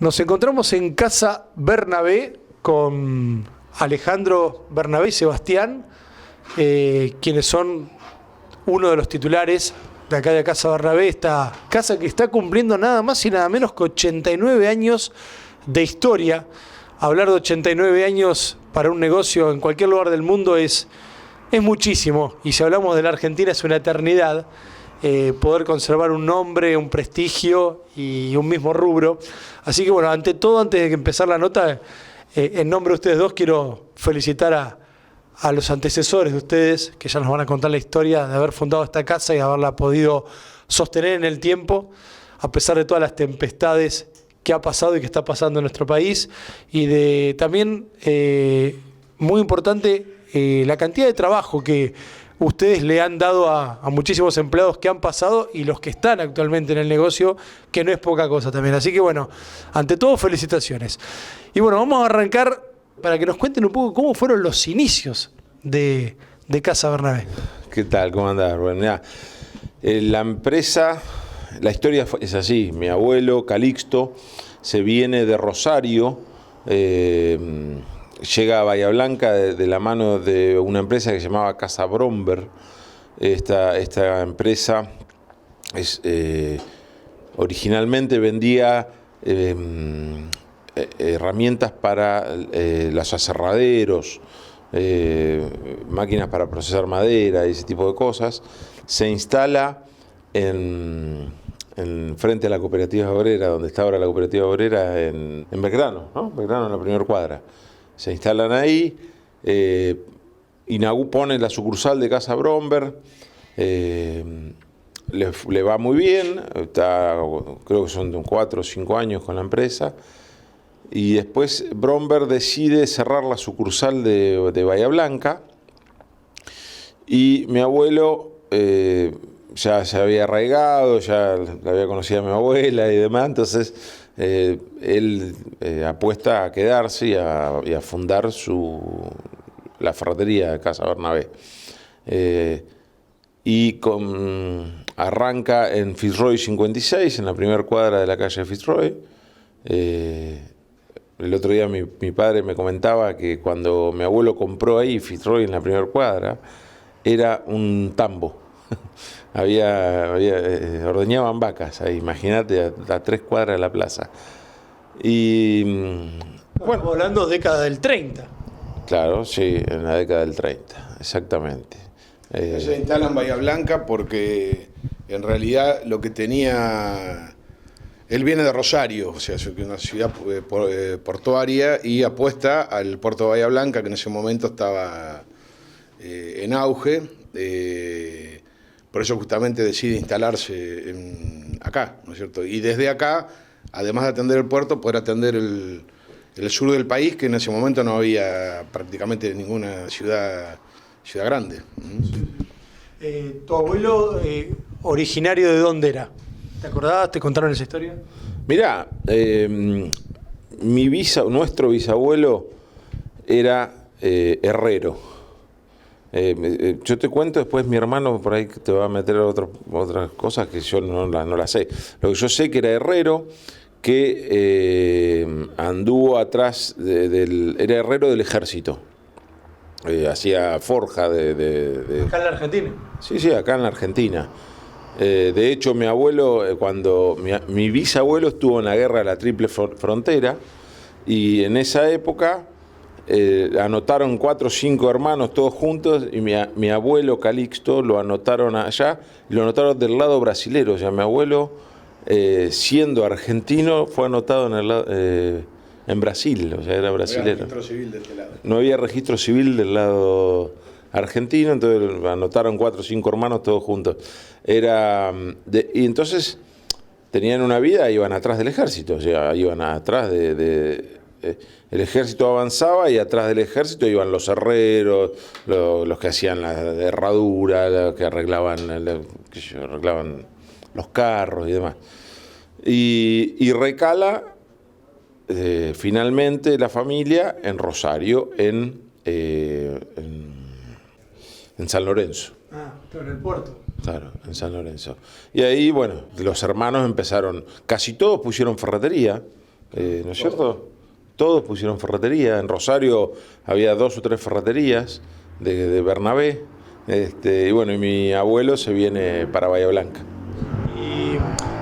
Nos encontramos en Casa Bernabé con Alejandro Bernabé y Sebastián, quienes son uno de los titulares de acá de Casa Bernabé, esta casa que está cumpliendo nada más y nada menos que 89 años de historia. Hablar de 89 años para un negocio en cualquier lugar del mundo es muchísimo, y si hablamos de la Argentina es una eternidad. Poder conservar un nombre, un prestigio y un mismo rubro. Así que bueno, ante todo, antes de empezar la nota, en nombre de ustedes dos quiero felicitar a los antecesores de ustedes, que ya nos van a contar la historia de haber fundado esta casa y haberla podido sostener en el tiempo, a pesar de todas las tempestades que ha pasado y que está pasando en nuestro país, y de también, muy importante, la cantidad de trabajo que ustedes le han dado a muchísimos empleados que han pasado y los que están actualmente en el negocio, que no es poca cosa también. Así que bueno, ante todo, felicitaciones. Y bueno, vamos a arrancar para que nos cuenten un poco cómo fueron los inicios de Casa Bernabé. ¿Qué tal? ¿Cómo andás, Rubén? Mirá, la empresa, la historia es así. Mi abuelo, Calixto, se viene de Rosario, llega a Bahía Blanca de la mano de una empresa que se llamaba Casa Bromberg. Esta empresa originalmente vendía herramientas para los aserraderos, máquinas para procesar madera y ese tipo de cosas. Se instala en frente a la cooperativa obrera, donde está ahora la cooperativa obrera, en Belgrano, ¿no? Belgrano, en la primera cuadra. Se instalan ahí, pone la sucursal de Casa Bromberg, le va muy bien, creo que son 4 o 5 años con la empresa, y después Bromberg decide cerrar la sucursal de Bahía Blanca, y mi abuelo ya se había arraigado, ya la había conocido a mi abuela y demás, entonces él apuesta a quedarse y a fundar la ferretería de Casa Bernabé. Arranca en Fitzroy 56, en la primera cuadra de la calle Fitzroy. El otro día mi padre me comentaba que cuando mi abuelo compró ahí Fitzroy, en la primera cuadra, era un tambo. Ordeñaban vacas ahí, imagínate, a 3 cuadras de la plaza. Y bueno, hablando década del 30. Claro, sí, en la década del 30, exactamente. Se instala en Bahía Blanca porque en realidad lo que tenía... Él viene de Rosario, o sea, es una ciudad portuaria, y apuesta al puerto de Bahía Blanca, que en ese momento estaba en auge. Por eso justamente decide instalarse acá, ¿no es cierto? Y desde acá, además de atender el puerto, poder atender el sur del país, que en ese momento no había prácticamente ninguna ciudad grande. ¿Tu abuelo originario de dónde era? ¿Te acordás? ¿Te contaron esa historia? Mirá, nuestro bisabuelo era herrero. Yo te cuento, después mi hermano por ahí te va a meter otras cosas que yo no las sé. Lo que yo sé que era herrero, que anduvo atrás era herrero del ejército. Hacía forja ¿Acá en la Argentina? Sí, acá en la Argentina. De hecho, mi abuelo, mi bisabuelo estuvo en la guerra de la Triple Frontera, y en esa época anotaron 4 o 5 hermanos todos juntos, y mi abuelo Calixto lo anotaron allá, y lo anotaron del lado brasilero. O sea, mi abuelo, siendo argentino, fue anotado en Brasil, o sea, era brasilero. No había registro civil de este lado. No había registro civil del lado argentino, entonces anotaron 4 o 5 hermanos todos juntos. Y entonces tenían una vida, iban atrás del ejército, o sea, iban atrás el ejército avanzaba, y atrás del ejército iban los herreros, los que hacían la herradura, los que arreglaban los carros y demás. Y recala finalmente la familia en Rosario, en San Lorenzo. Pero en el puerto. Claro, en San Lorenzo. Y ahí, bueno, los hermanos empezaron, casi todos pusieron ferretería, ¿no es cierto? Todos pusieron ferretería. En Rosario había 2 o 3 ferreterías de Bernabé. Y bueno, y mi abuelo se viene para Bahía Blanca.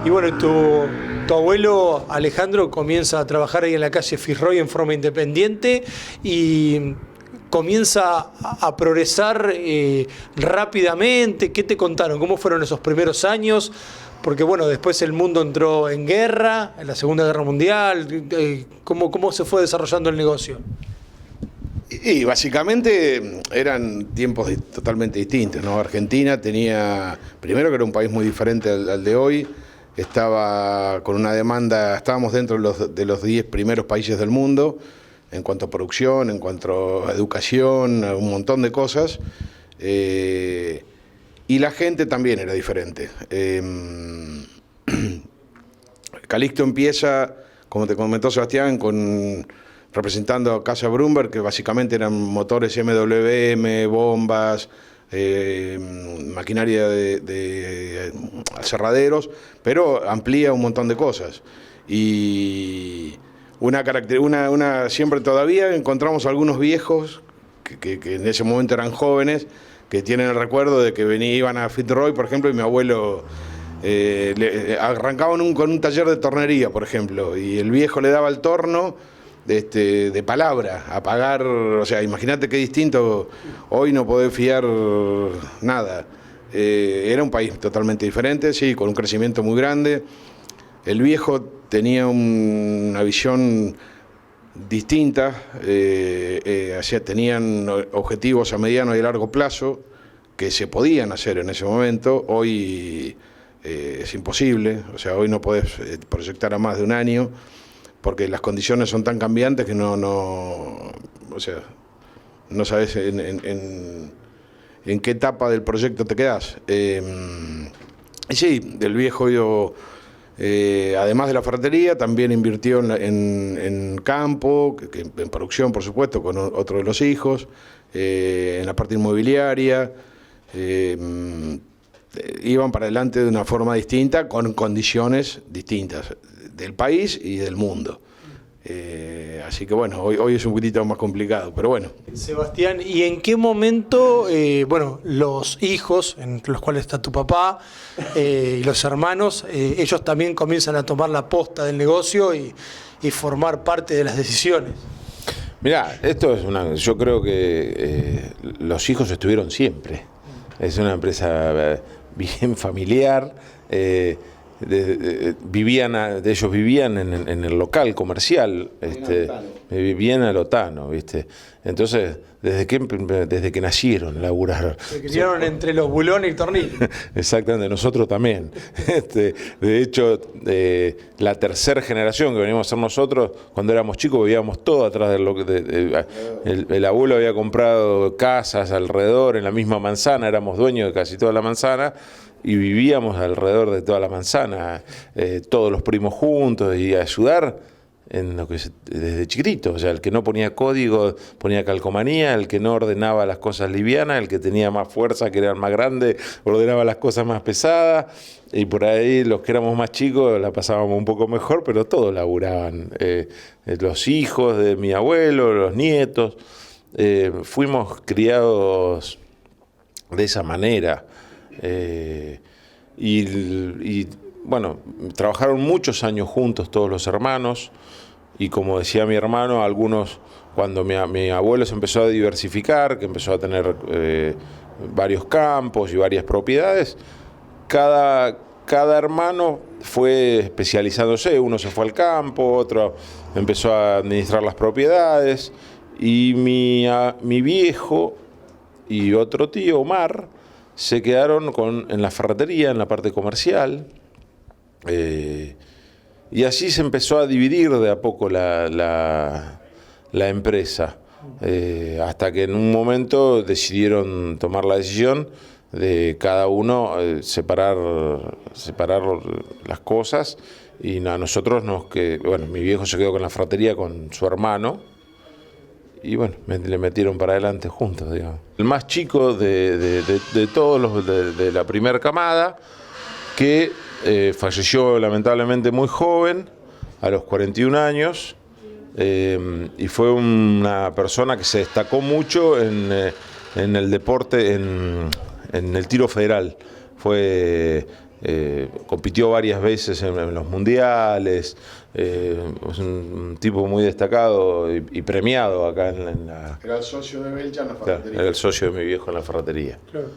Y bueno, tu abuelo Alejandro comienza a trabajar ahí en la calle Fitzroy en forma independiente y comienza a progresar rápidamente. ¿Qué te contaron? ¿Cómo fueron esos primeros años? Porque bueno, después el mundo entró en guerra, en la Segunda Guerra Mundial. ¿Cómo se fue desarrollando el negocio? Y básicamente eran tiempos totalmente distintos, ¿no? Argentina tenía, primero que era un país muy diferente al de hoy, estaba con una demanda, estábamos dentro de los 10 primeros países del mundo, en cuanto a producción, en cuanto a educación, a un montón de cosas. Y la gente también era diferente. Calixto empieza, como te comentó Sebastián, representando a Casa Brumberg, que básicamente eran motores MWM, bombas, maquinaria de aserraderos, pero amplía un montón de cosas. Y siempre todavía encontramos algunos viejos que en ese momento eran jóvenes, que tienen el recuerdo de que iban a Fitzroy, por ejemplo, y mi abuelo arrancaban con un taller de tornería, por ejemplo, y el viejo le daba el torno de palabra, a pagar. O sea, imagínate qué distinto, hoy no podés fiar nada. Era un país totalmente diferente, sí, con un crecimiento muy grande. El viejo tenía una visión distinta, tenían objetivos a mediano y largo plazo que se podían hacer en ese momento. Hoy es imposible, o sea, hoy no podés proyectar a más de un año porque las condiciones son tan cambiantes que no sabes en qué etapa del proyecto te quedás. Y sí, del viejo yo, además de la ferretería, también invirtió en campo, en producción, por supuesto, con otro de los hijos, en la parte inmobiliaria. Iban para adelante de una forma distinta, con condiciones distintas del país y del mundo. Así que bueno, hoy es un poquito más complicado, pero bueno. Sebastián, ¿y en qué momento, los hijos, entre los cuales está tu papá, y los hermanos, ellos también comienzan a tomar la posta del negocio y formar parte de las decisiones? Mirá, yo creo que los hijos estuvieron siempre. Es una empresa bien familiar. Ellos vivían en el local comercial, vivían al Otano, ¿viste? Entonces, desde que nacieron, laburaron. Se criaron entre los bulones y tornillos. Exactamente, nosotros también. De hecho, la tercera generación que venimos a ser nosotros, cuando éramos chicos, vivíamos todo atrás el abuelo había comprado casas alrededor, en la misma manzana, éramos dueños de casi toda la manzana, y vivíamos alrededor de toda la manzana, todos los primos juntos, y a ayudar en lo que desde chiquitito. O sea, el que no ponía código ponía calcomanía, el que no ordenaba las cosas livianas, el que tenía más fuerza, que eran más grandes, ordenaba las cosas más pesadas, y por ahí los que éramos más chicos la pasábamos un poco mejor, pero todos laburaban. Los hijos de mi abuelo, los nietos, fuimos criados de esa manera. Y bueno, trabajaron muchos años juntos todos los hermanos, y como decía mi hermano, algunos, cuando mi abuelo se empezó a diversificar, que empezó a tener varios campos y varias propiedades, cada hermano fue especializándose. Uno se fue al campo, otro empezó a administrar las propiedades, y mi viejo y otro tío, Omar, se quedaron en la ferretería, en la parte comercial, y así se empezó a dividir de a poco la empresa, hasta que en un momento decidieron tomar la decisión de cada uno separar las cosas, y a nosotros mi viejo se quedó con la ferretería con su hermano, y bueno, le metieron para adelante juntos, digamos. El más chico de todos los de la primera camada, que falleció lamentablemente muy joven, a los 41 años. Y fue una persona que se destacó mucho en el deporte, en el tiro federal. Compitió varias veces en los mundiales, es un tipo muy destacado y premiado acá en la... Era el socio de Belcha en la ferretería. Era el socio de mi viejo en la ferretería. Claro.